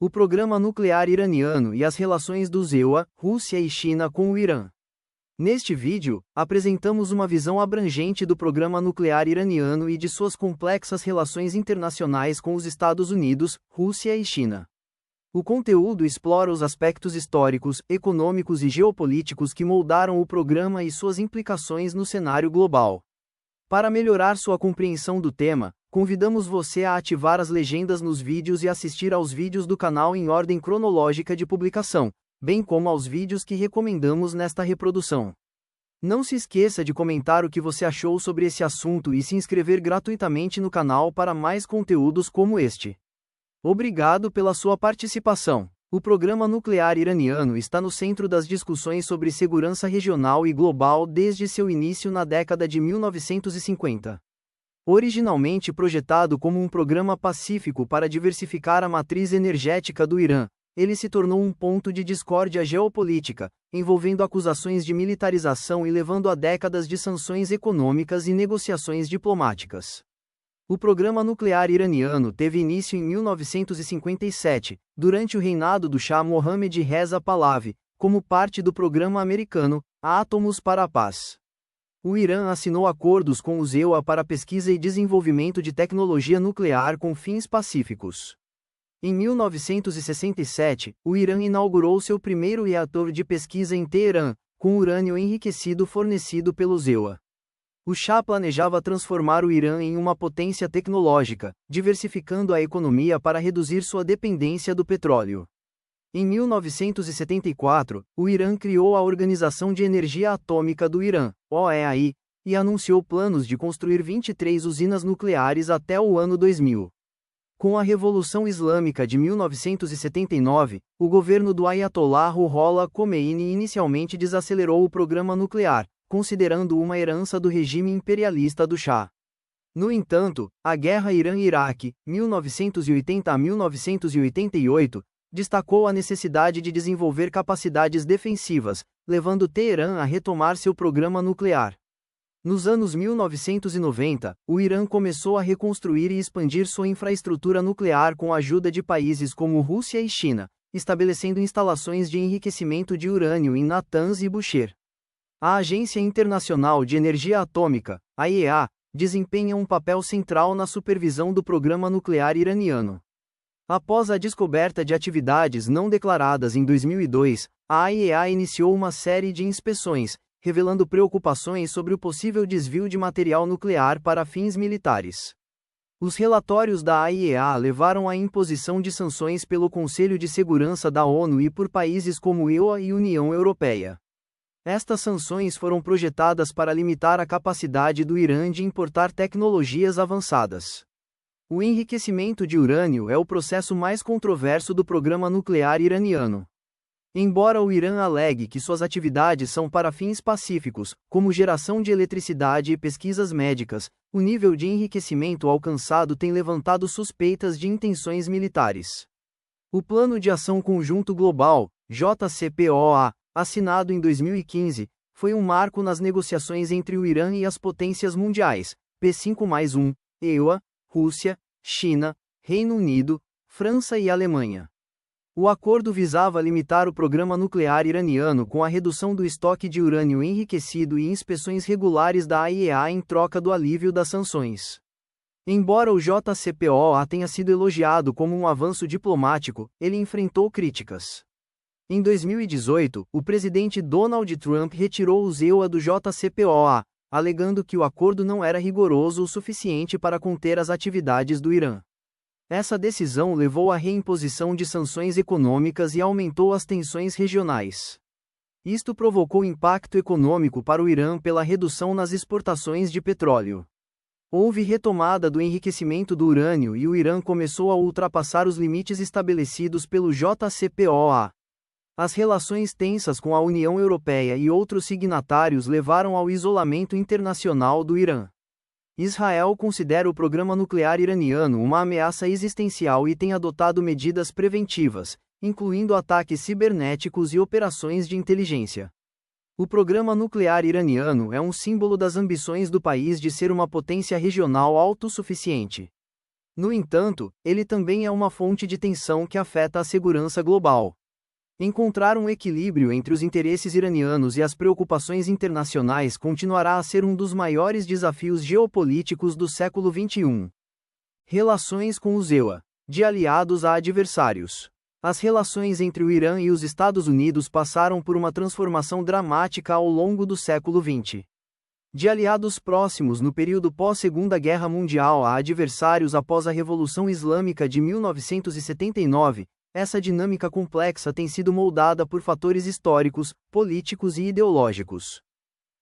O programa nuclear iraniano e as relações dos EUA, Rússia e China com o Irã. Neste vídeo, apresentamos uma visão abrangente do programa nuclear iraniano e de suas complexas relações internacionais com os Estados Unidos, Rússia e China. O conteúdo explora os aspectos históricos, econômicos e geopolíticos que moldaram o programa e suas implicações no cenário global. Para melhorar sua compreensão do tema, convidamos você a ativar as legendas nos vídeos e assistir aos vídeos do canal em ordem cronológica de publicação, bem como aos vídeos que recomendamos nesta reprodução. Não se esqueça de comentar o que você achou sobre esse assunto e se inscrever gratuitamente no canal para mais conteúdos como este. Obrigado pela sua participação. O programa nuclear iraniano está no centro das discussões sobre segurança regional e global desde seu início na década de 1950. Originalmente projetado como um programa pacífico para diversificar a matriz energética do Irã, ele se tornou um ponto de discórdia geopolítica, envolvendo acusações de militarização e levando a décadas de sanções econômicas e negociações diplomáticas. O programa nuclear iraniano teve início em 1957, durante o reinado do Shah Mohammad Reza Pahlavi, como parte do programa americano Átomos para a Paz. O Irã assinou acordos com os EUA para pesquisa e desenvolvimento de tecnologia nuclear com fins pacíficos. Em 1967, o Irã inaugurou seu primeiro reator de pesquisa em Teherã, com urânio enriquecido fornecido pelos EUA. O Shah planejava transformar o Irã em uma potência tecnológica, diversificando a economia para reduzir sua dependência do petróleo. Em 1974, o Irã criou a Organização de Energia Atômica do Irã, OEAI, e anunciou planos de construir 23 usinas nucleares até o ano 2000. Com a Revolução Islâmica de 1979, o governo do Ayatollah Ruhollah Khomeini inicialmente desacelerou o programa nuclear, considerando uma herança do regime imperialista do Shah. No entanto, a Guerra Irã-Iraque, 1980 a 1988, destacou a necessidade de desenvolver capacidades defensivas, levando Teherã a retomar seu programa nuclear. Nos anos 1990, o Irã começou a reconstruir e expandir sua infraestrutura nuclear com a ajuda de países como Rússia e China, estabelecendo instalações de enriquecimento de urânio em Natanz e Bushehr. A Agência Internacional de Energia Atômica, AIEA, desempenha um papel central na supervisão do programa nuclear iraniano. Após a descoberta de atividades não declaradas em 2002, a AIEA iniciou uma série de inspeções, revelando preocupações sobre o possível desvio de material nuclear para fins militares. Os relatórios da AIEA levaram à imposição de sanções pelo Conselho de Segurança da ONU e por países como EUA e União Europeia. Estas sanções foram projetadas para limitar a capacidade do Irã de importar tecnologias avançadas. O enriquecimento de urânio é o processo mais controverso do programa nuclear iraniano. Embora o Irã alegue que suas atividades são para fins pacíficos, como geração de eletricidade e pesquisas médicas, o nível de enriquecimento alcançado tem levantado suspeitas de intenções militares. O Plano de Ação Conjunto Global, JCPOA, assinado em 2015, foi um marco nas negociações entre o Irã e as potências mundiais, P5+1, EUA, Rússia, China, Reino Unido, França e Alemanha. O acordo visava limitar o programa nuclear iraniano com a redução do estoque de urânio enriquecido e inspeções regulares da AIEA em troca do alívio das sanções. Embora o JCPOA tenha sido elogiado como um avanço diplomático, ele enfrentou críticas. Em 2018, o presidente Donald Trump retirou os EUA do JCPOA, alegando que o acordo não era rigoroso o suficiente para conter as atividades do Irã. Essa decisão levou à reimposição de sanções econômicas e aumentou as tensões regionais. Isto provocou impacto econômico para o Irã pela redução nas exportações de petróleo. Houve retomada do enriquecimento do urânio e o Irã começou a ultrapassar os limites estabelecidos pelo JCPOA. As relações tensas com a União Europeia e outros signatários levaram ao isolamento internacional do Irã. Israel considera o programa nuclear iraniano uma ameaça existencial e tem adotado medidas preventivas, incluindo ataques cibernéticos e operações de inteligência. O programa nuclear iraniano é um símbolo das ambições do país de ser uma potência regional autossuficiente. No entanto, ele também é uma fonte de tensão que afeta a segurança global. Encontrar um equilíbrio entre os interesses iranianos e as preocupações internacionais continuará a ser um dos maiores desafios geopolíticos do século XXI. Relações com os EUA. De aliados a adversários. As relações entre o Irã e os Estados Unidos passaram por uma transformação dramática ao longo do século XX. De aliados próximos no período pós-Segunda Guerra Mundial a adversários após a Revolução Islâmica de 1979, essa dinâmica complexa tem sido moldada por fatores históricos, políticos e ideológicos.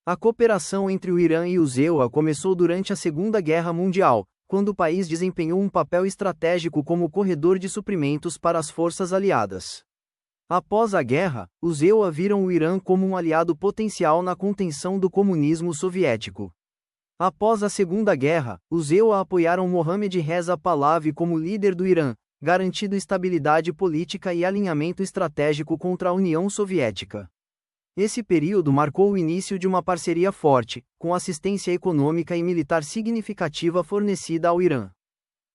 A cooperação entre o Irã e os EUA começou durante a Segunda Guerra Mundial, quando o país desempenhou um papel estratégico como corredor de suprimentos para as forças aliadas. Após a guerra, os EUA viram o Irã como um aliado potencial na contenção do comunismo soviético. Após a Segunda Guerra, os EUA apoiaram Mohammad Reza Pahlavi como líder do Irã, garantindo estabilidade política e alinhamento estratégico contra a União Soviética. Esse período marcou o início de uma parceria forte, com assistência econômica e militar significativa fornecida ao Irã.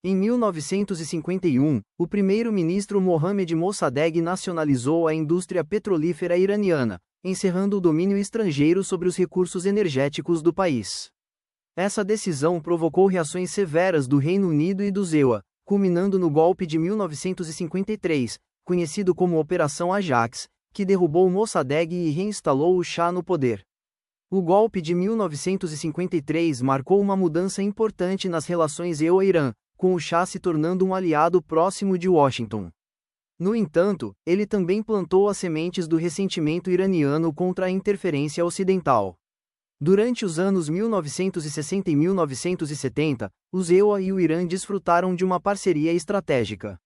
Em 1951, o primeiro-ministro Mohammad Mossadegh nacionalizou a indústria petrolífera iraniana, encerrando o domínio estrangeiro sobre os recursos energéticos do país. Essa decisão provocou reações severas do Reino Unido e dos EUA, culminando no golpe de 1953, conhecido como Operação Ajax, que derrubou Mossadegh e reinstalou o Shah no poder. O golpe de 1953 marcou uma mudança importante nas relações EUA-Irã, com o Shah se tornando um aliado próximo de Washington. No entanto, ele também plantou as sementes do ressentimento iraniano contra a interferência ocidental. Durante os anos 1960 e 1970, os EUA e o Irã desfrutaram de uma parceria estratégica.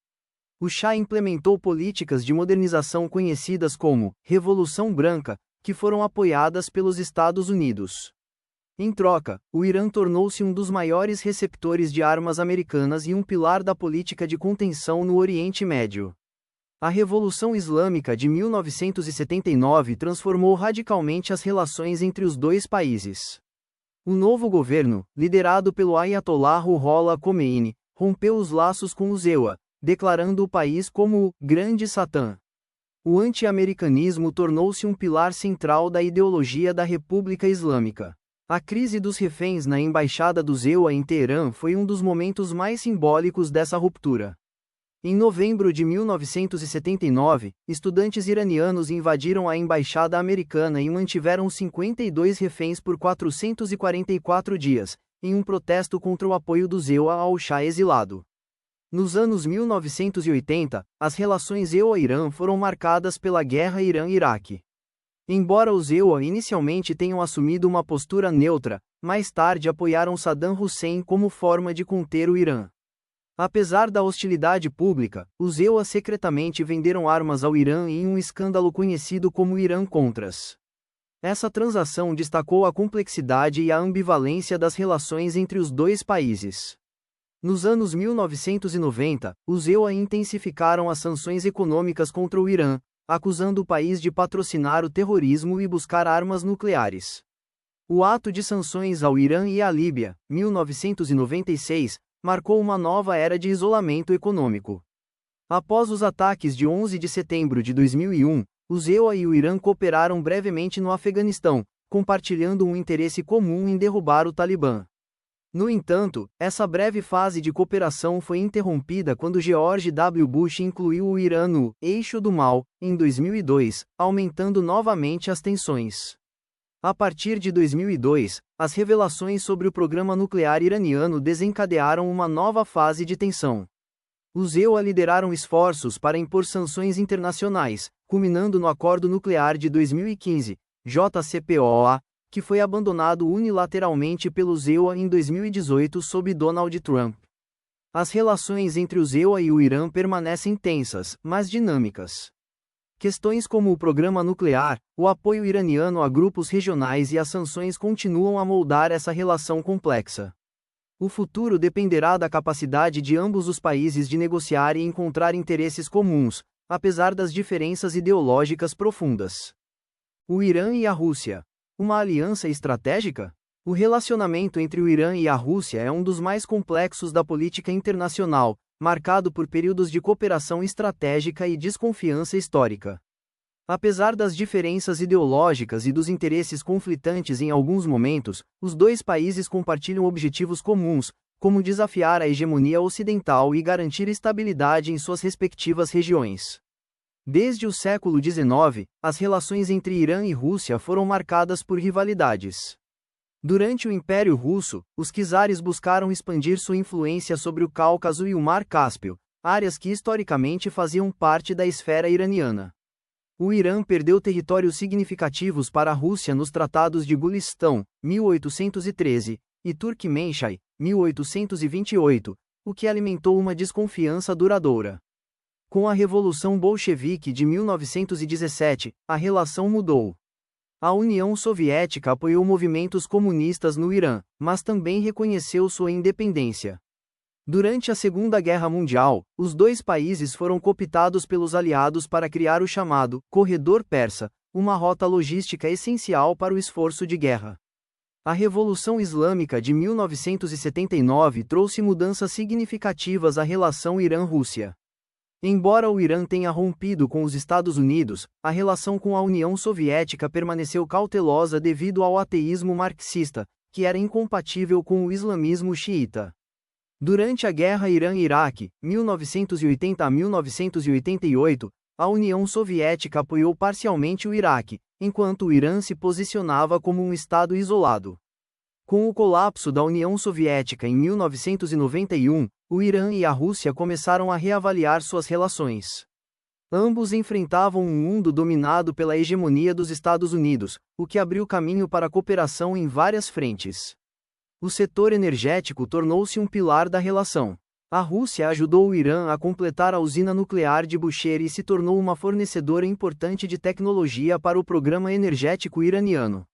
O Shah implementou políticas de modernização conhecidas como Revolução Branca, que foram apoiadas pelos Estados Unidos. Em troca, o Irã tornou-se um dos maiores receptores de armas americanas e um pilar da política de contenção no Oriente Médio. A Revolução Islâmica de 1979 transformou radicalmente as relações entre os dois países. O novo governo, liderado pelo Ayatollah Ruhollah Khomeini, rompeu os laços com os EUA, declarando o país como o Grande Satã. O anti-americanismo tornou-se um pilar central da ideologia da República Islâmica. A crise dos reféns na embaixada dos EUA em Teherã foi um dos momentos mais simbólicos dessa ruptura. Em novembro de 1979, estudantes iranianos invadiram a embaixada americana e mantiveram 52 reféns por 444 dias, em um protesto contra o apoio dos EUA ao Shah exilado. Nos anos 1980, as relações EUA-Irã foram marcadas pela Guerra Irã-Iraque. Embora os EUA inicialmente tenham assumido uma postura neutra, mais tarde apoiaram Saddam Hussein como forma de conter o Irã. Apesar da hostilidade pública, os EUA secretamente venderam armas ao Irã em um escândalo conhecido como Irã-Contras. Essa transação destacou a complexidade e a ambivalência das relações entre os dois países. Nos anos 1990, os EUA intensificaram as sanções econômicas contra o Irã, acusando o país de patrocinar o terrorismo e buscar armas nucleares. O ato de sanções ao Irã e à Líbia, 1996, marcou uma nova era de isolamento econômico. Após os ataques de 11 de setembro de 2001, os EUA e o Irã cooperaram brevemente no Afeganistão, compartilhando um interesse comum em derrubar o Talibã. No entanto, essa breve fase de cooperação foi interrompida quando George W. Bush incluiu o Irã no Eixo do Mal, em 2002, aumentando novamente as tensões. A partir de 2002, as revelações sobre o programa nuclear iraniano desencadearam uma nova fase de tensão. Os EUA lideraram esforços para impor sanções internacionais, culminando no Acordo Nuclear de 2015, JCPOA, que foi abandonado unilateralmente pelos EUA em 2018 sob Donald Trump. As relações entre os EUA e o Irã permanecem tensas, mas dinâmicas. Questões como o programa nuclear, o apoio iraniano a grupos regionais e as sanções continuam a moldar essa relação complexa. O futuro dependerá da capacidade de ambos os países de negociar e encontrar interesses comuns, apesar das diferenças ideológicas profundas. O Irã e a Rússia. Uma aliança estratégica? O relacionamento entre o Irã e a Rússia é um dos mais complexos da política internacional, marcado por períodos de cooperação estratégica e desconfiança histórica. Apesar das diferenças ideológicas e dos interesses conflitantes em alguns momentos, os dois países compartilham objetivos comuns, como desafiar a hegemonia ocidental e garantir estabilidade em suas respectivas regiões. Desde o século XIX, as relações entre Irã e Rússia foram marcadas por rivalidades. Durante o Império Russo, os czares buscaram expandir sua influência sobre o Cáucaso e o Mar Cáspio, áreas que historicamente faziam parte da esfera iraniana. O Irã perdeu territórios significativos para a Rússia nos tratados de Gulistão, 1813, e Turkmenchai, 1828, o que alimentou uma desconfiança duradoura. Com a Revolução Bolchevique de 1917, a relação mudou. A União Soviética apoiou movimentos comunistas no Irã, mas também reconheceu sua independência. Durante a Segunda Guerra Mundial, os dois países foram cooptados pelos aliados para criar o chamado Corredor Persa, uma rota logística essencial para o esforço de guerra. A Revolução Islâmica de 1979 trouxe mudanças significativas à relação Irã-Rússia. Embora o Irã tenha rompido com os Estados Unidos, a relação com a União Soviética permaneceu cautelosa devido ao ateísmo marxista, que era incompatível com o islamismo xiita. Durante a Guerra Irã-Iraque, 1980 a 1988, a União Soviética apoiou parcialmente o Iraque, enquanto o Irã se posicionava como um estado isolado. Com o colapso da União Soviética em 1991, o Irã e a Rússia começaram a reavaliar suas relações. Ambos enfrentavam um mundo dominado pela hegemonia dos Estados Unidos, o que abriu caminho para a cooperação em várias frentes. O setor energético tornou-se um pilar da relação. A Rússia ajudou o Irã a completar a usina nuclear de Bushehr e se tornou uma fornecedora importante de tecnologia para o programa energético iraniano.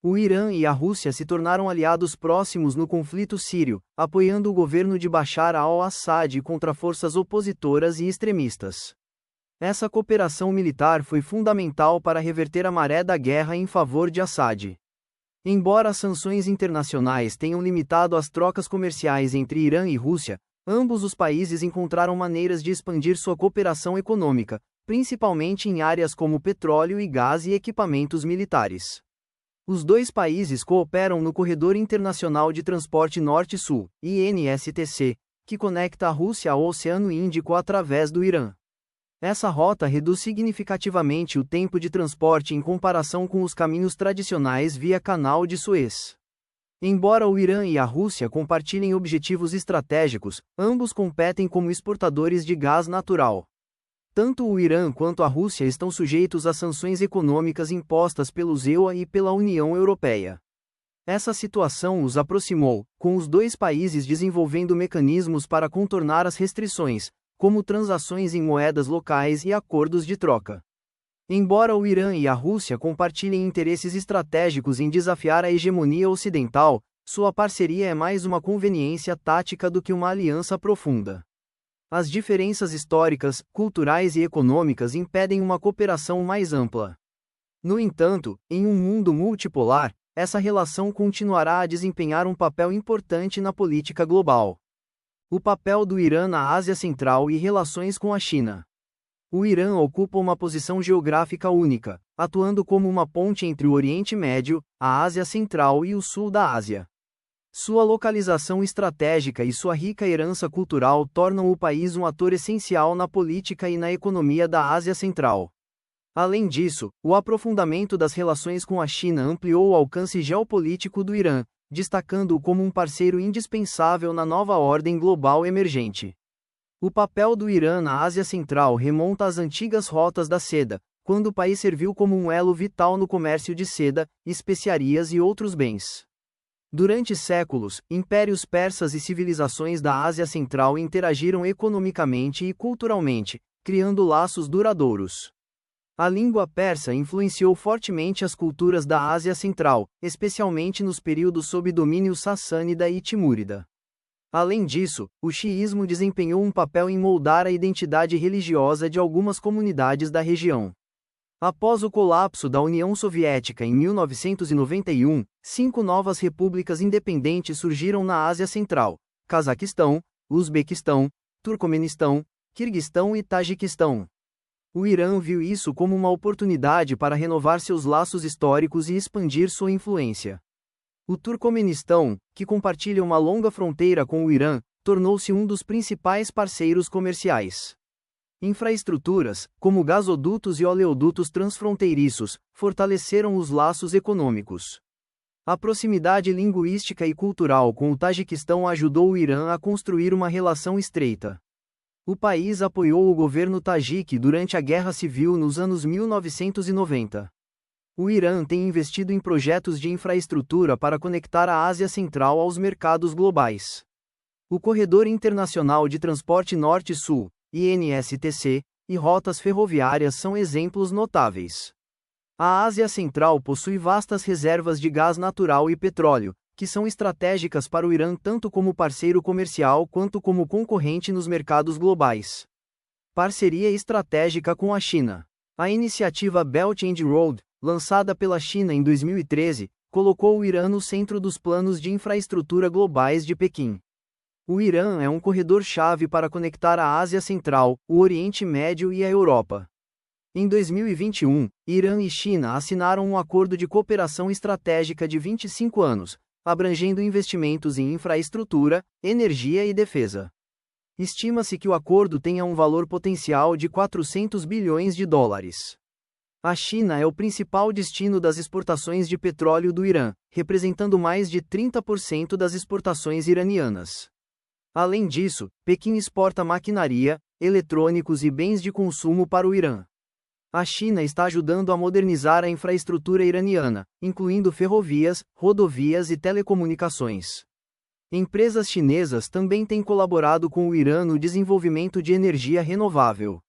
O Irã e a Rússia se tornaram aliados próximos no conflito sírio, apoiando o governo de Bashar al-Assad contra forças opositoras e extremistas. Essa cooperação militar foi fundamental para reverter a maré da guerra em favor de Assad. Embora as sanções internacionais tenham limitado as trocas comerciais entre Irã e Rússia, ambos os países encontraram maneiras de expandir sua cooperação econômica, principalmente em áreas como petróleo e gás e equipamentos militares. Os dois países cooperam no Corredor Internacional de Transporte Norte-Sul, INSTC, que conecta a Rússia ao Oceano Índico através do Irã. Essa rota reduz significativamente o tempo de transporte em comparação com os caminhos tradicionais via Canal de Suez. Embora o Irã e a Rússia compartilhem objetivos estratégicos, ambos competem como exportadores de gás natural. Tanto o Irã quanto a Rússia estão sujeitos a sanções econômicas impostas pelos EUA e pela União Europeia. Essa situação os aproximou, com os dois países desenvolvendo mecanismos para contornar as restrições, como transações em moedas locais e acordos de troca. Embora o Irã e a Rússia compartilhem interesses estratégicos em desafiar a hegemonia ocidental, sua parceria é mais uma conveniência tática do que uma aliança profunda. As diferenças históricas, culturais e econômicas impedem uma cooperação mais ampla. No entanto, em um mundo multipolar, essa relação continuará a desempenhar um papel importante na política global. O papel do Irã na Ásia Central e relações com a China. O Irã ocupa uma posição geográfica única, atuando como uma ponte entre o Oriente Médio, a Ásia Central e o Sul da Ásia. Sua localização estratégica e sua rica herança cultural tornam o país um ator essencial na política e na economia da Ásia Central. Além disso, o aprofundamento das relações com a China ampliou o alcance geopolítico do Irã, destacando-o como um parceiro indispensável na nova ordem global emergente. O papel do Irã na Ásia Central remonta às antigas rotas da seda, quando o país serviu como um elo vital no comércio de seda, especiarias e outros bens. Durante séculos, impérios persas e civilizações da Ásia Central interagiram economicamente e culturalmente, criando laços duradouros. A língua persa influenciou fortemente as culturas da Ásia Central, especialmente nos períodos sob domínio sassânida e timúrida. Além disso, o xiismo desempenhou um papel em moldar a identidade religiosa de algumas comunidades da região. Após o colapso da União Soviética em 1991, 5 novas repúblicas independentes surgiram na Ásia Central: Cazaquistão, Uzbequistão, Turcomenistão, Quirguistão e Tajiquistão. O Irã viu isso como uma oportunidade para renovar seus laços históricos e expandir sua influência. O Turcomenistão, que compartilha uma longa fronteira com o Irã, tornou-se um dos principais parceiros comerciais. Infraestruturas, como gasodutos e oleodutos transfronteiriços, fortaleceram os laços econômicos. A proximidade linguística e cultural com o Tajiquistão ajudou o Irã a construir uma relação estreita. O país apoiou o governo tajique durante a Guerra Civil nos anos 1990. O Irã tem investido em projetos de infraestrutura para conectar a Ásia Central aos mercados globais. O Corredor Internacional de Transporte Norte-Sul, INSTC, e rotas ferroviárias são exemplos notáveis. A Ásia Central possui vastas reservas de gás natural e petróleo, que são estratégicas para o Irã tanto como parceiro comercial quanto como concorrente nos mercados globais. Parceria estratégica com a China. A iniciativa Belt and Road, lançada pela China em 2013, colocou o Irã no centro dos planos de infraestrutura globais de Pequim. O Irã é um corredor-chave para conectar a Ásia Central, o Oriente Médio e a Europa. Em 2021, Irã e China assinaram um acordo de cooperação estratégica de 25 anos, abrangendo investimentos em infraestrutura, energia e defesa. Estima-se que o acordo tenha um valor potencial de 400 bilhões de dólares. A China é o principal destino das exportações de petróleo do Irã, representando mais de 30% das exportações iranianas. Além disso, Pequim exporta maquinaria, eletrônicos e bens de consumo para o Irã. A China está ajudando a modernizar a infraestrutura iraniana, incluindo ferrovias, rodovias e telecomunicações. Empresas chinesas também têm colaborado com o Irã no desenvolvimento de energia renovável.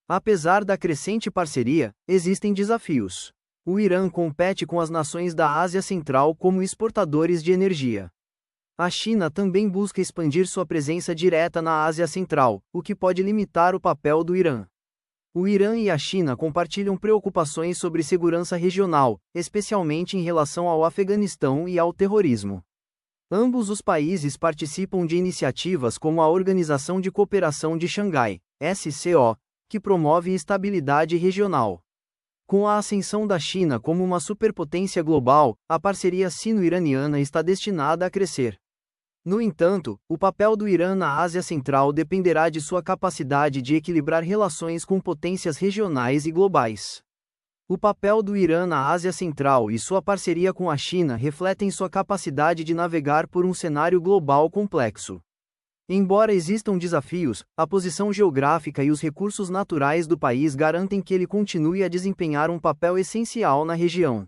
Apesar da crescente parceria, existem desafios. O Irã compete com as nações da Ásia Central como exportadores de energia. A China também busca expandir sua presença direta na Ásia Central, o que pode limitar o papel do Irã. O Irã e a China compartilham preocupações sobre segurança regional, especialmente em relação ao Afeganistão e ao terrorismo. Ambos os países participam de iniciativas como a Organização de Cooperação de Xangai, SCO, que promove estabilidade regional. Com a ascensão da China como uma superpotência global, a parceria sino-iraniana está destinada a crescer. No entanto, o papel do Irã na Ásia Central dependerá de sua capacidade de equilibrar relações com potências regionais e globais. O papel do Irã na Ásia Central e sua parceria com a China refletem sua capacidade de navegar por um cenário global complexo. Embora existam desafios, a posição geográfica e os recursos naturais do país garantem que ele continue a desempenhar um papel essencial na região.